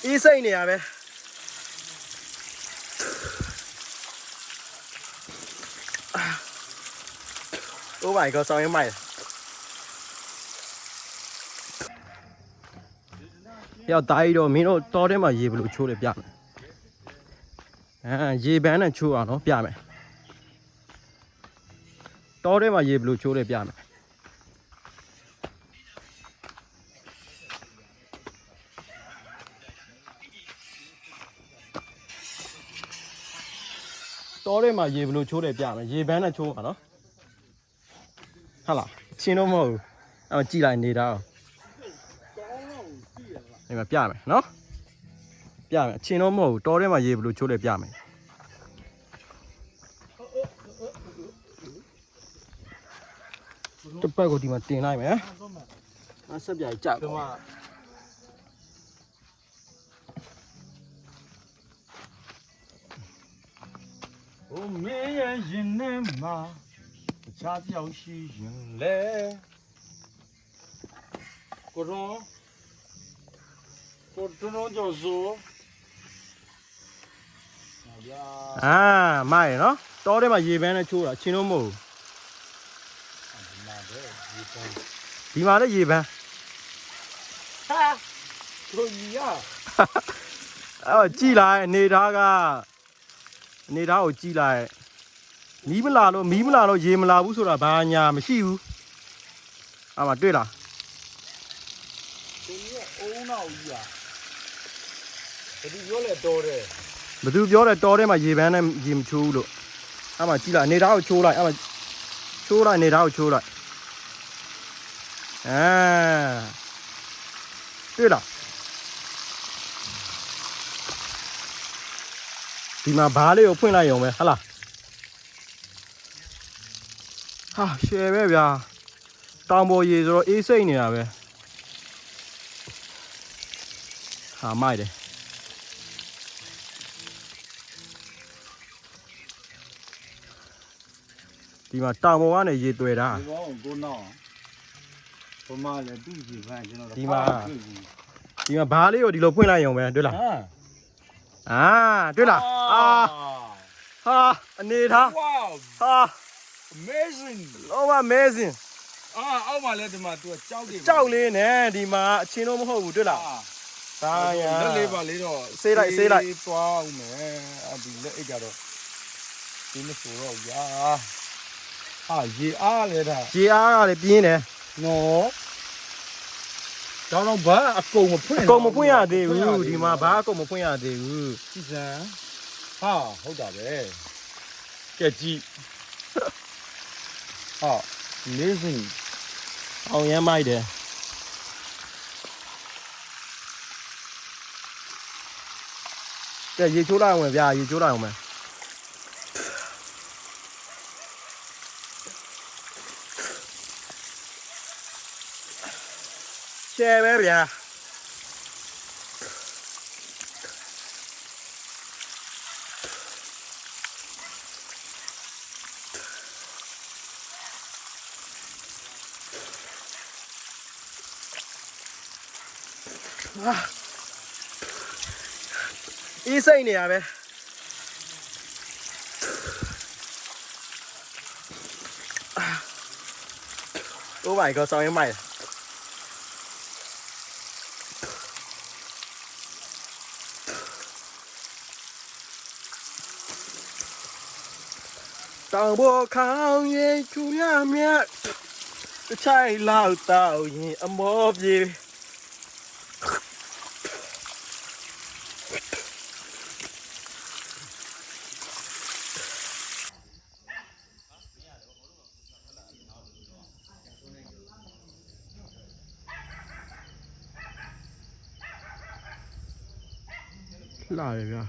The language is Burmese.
အေးစိတ်နေရပဲโอ้ my god ဆောင်းရင်မိုက်ရောက်တာကြီးတော့မင်းတို့တောထဲမှာရေဘယ်လိုချိုးလဲပြမယ်ရေပန်းနဲ့ချိုးအောင်နော်ပြမယ်တောထဲမှာရေဘယ်လိုချိုးလဲပြမယ်တောထဲမှာရေဘယ်လိုချိုးလဲပြမယ်ရေပန်းနဲ့ချိုးပါနော်ဟုတ်လားချင်းတော့မဟုတ်ဘူးအဲ့ကြည့်လိုက်နေတာဒီမှာပြမယ်နော်ပြမယ်ချင်းတော့မဟုတ်ဘူးတောထဲမှာရေဘယ်လိုချိုးလဲပြမယ်တစ်ပတ်ကိုဒီမှာတင်လိုက်မယ်ဆက်ပြကြပါ我没人认得嘛，家教是人嘞，各种叫做，မိုက်နော်တောထဲမှာရေပန်းနဲ့ချိုးတာချင်းတော့မဟုတ်ဒီမှာလည်းရေပန်း哈，可以呀，အဲ့ကြည့်လိုက်အနေထားကိုကြည့်လိုက်မီးမလာလို့ရေမလာဘူးဆိုတာဘာညာမရှိဘူးအဲ့မှာတွေ့လား这里欧闹呀，这里有来多的，ဘသူပြောတယ်တောထဲမှာရေပန်းနဲ့ရေမချိုးဘူးလို့အဲ့မှာကြည့်လိုက်အနေထားကိုချိုးလိုက်အဲ့မှာချိုးလိုက်အနေထားကိုချိုးလိုက်တွေ့လားဒီမှာဘားလေးကိုဖွင့်လိုက်ရုံပဲဟလားဟာရှယ်ပဲဗျာတောင်ပေါ်ရေဆိုတော့အေးစိတ်နေတာပဲဟာမိုက်တယ်ဒီမှာတောင်ပေါ်ကနေရေတွေ့တာ这个我闹，我妈来对比看，就那个，ဒီမှာဘားလေးကိုဒီလိုဖွင့်လိုက်ရုံပဲတွေ့လားတွေ့လားဟာအနေထား wow ဟာ amazing လောက amazing အောက်မှာလည်းဒီမှာသူကကြောက်တယ် ကြောက်လေးနဲ့ဒီမှာအချင်းတော့မဟုတ်ဘူးတွေ့လားဒါရ လက်လေးပါလေးတော့သွားဦးမယ်ဒီလက်အိတ်ကတော့ဒီမဆိုတော့ရာဟာရေအားလေဒါ ရေအားကလည်းပြင်းတယ် နော်တော့ဘာအကုန်မဖွင့် အကုန်မဖွင့်ရသေးဘူးဒီမှာဘာအကုန်မဖွင့်ရသေးဘူး ကြည်စံဟာဟုတ်တာပဲကဲကြည့်ဟာ amazing အောင်ရမ်းမိုက်တယ်ကဲရေချိုးလိုက်အောင်ဗျာရေချိုးလိုက်အောင်မယ်ရှယ်ပဲဗျာအေးစိတ်နေရပဲโอ้ my god ဆောင်းရင်မိုက်တောင်ပေါ်ခေါင်းရင်ချူရမြတ်တစ်ချိုင်လောက်တောက်ရင်အမောပြေလာရဗျာ